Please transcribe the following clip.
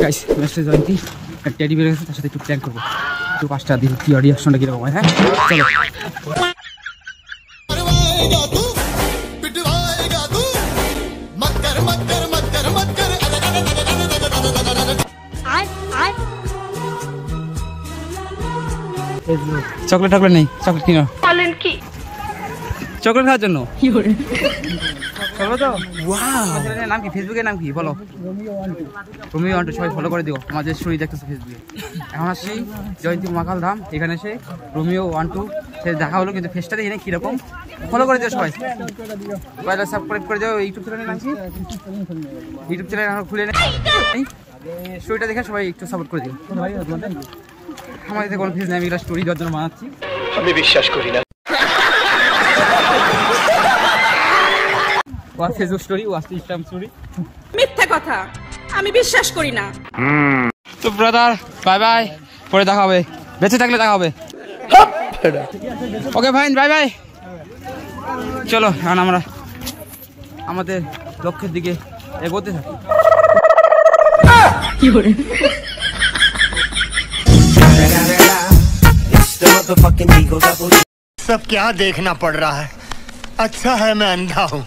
Guys message জয়ন্তী teddy বের গেছে, তার সাথে একটু প্ল্যান করবো, একটু 5টা দিন কি রিয়াকশনটা কিরকম হয়। হ্যাঁ চলো। চকলেট টকলেট নেই, চকলেট কিনো কি চকলেট খাওয়ার জন্য চলো তো। নাম কি, ফেসবুকের নাম কি বলো? Romeo one two. সবাই ফলো করে দিও, আমাদের স্টোরি দেখতেছো ফেসবুকে। এখন আসছি জয়ন্তী মাখাল ধাম, এখানে এসে রোমিও 1 2 সে দেখা হলো, কিন্তু ফেসটা দেখি না কিরকম। ফলো করে দিও সবাই, সবাই সাবস্ক্রাইব করে দিও। ইউটিউব চ্যানেলের নাম কি? ইউটিউব চ্যানেল এখন খুলে নেই, স্টোরিটা দেখে সবাই একটু সাপোর্ট করে দিও। আমাদের কোনো ফেস নেই, আমি এগুলো স্টোরি দেওয়ার জন্য বানাচ্ছি, আমি বিশ্বাস করি না। ফেসবুক স্টোরি, ইনস্টাগ্রাম স্টোরি, মিথ্যা কথা, আমি বিশ্বাস করি না। তো ব্রাদার বাই বাই, পরে দেখা হবে, বেঁচে থাকলে দেখা হবে। Okay fine, bye bye. চলো এখন আমরা আমাদের লক্ষ্যের দিকে এগোতে থাকি। सब क्या देखना पड़ रहा है? अच्छा है मैं अंधा हूँ।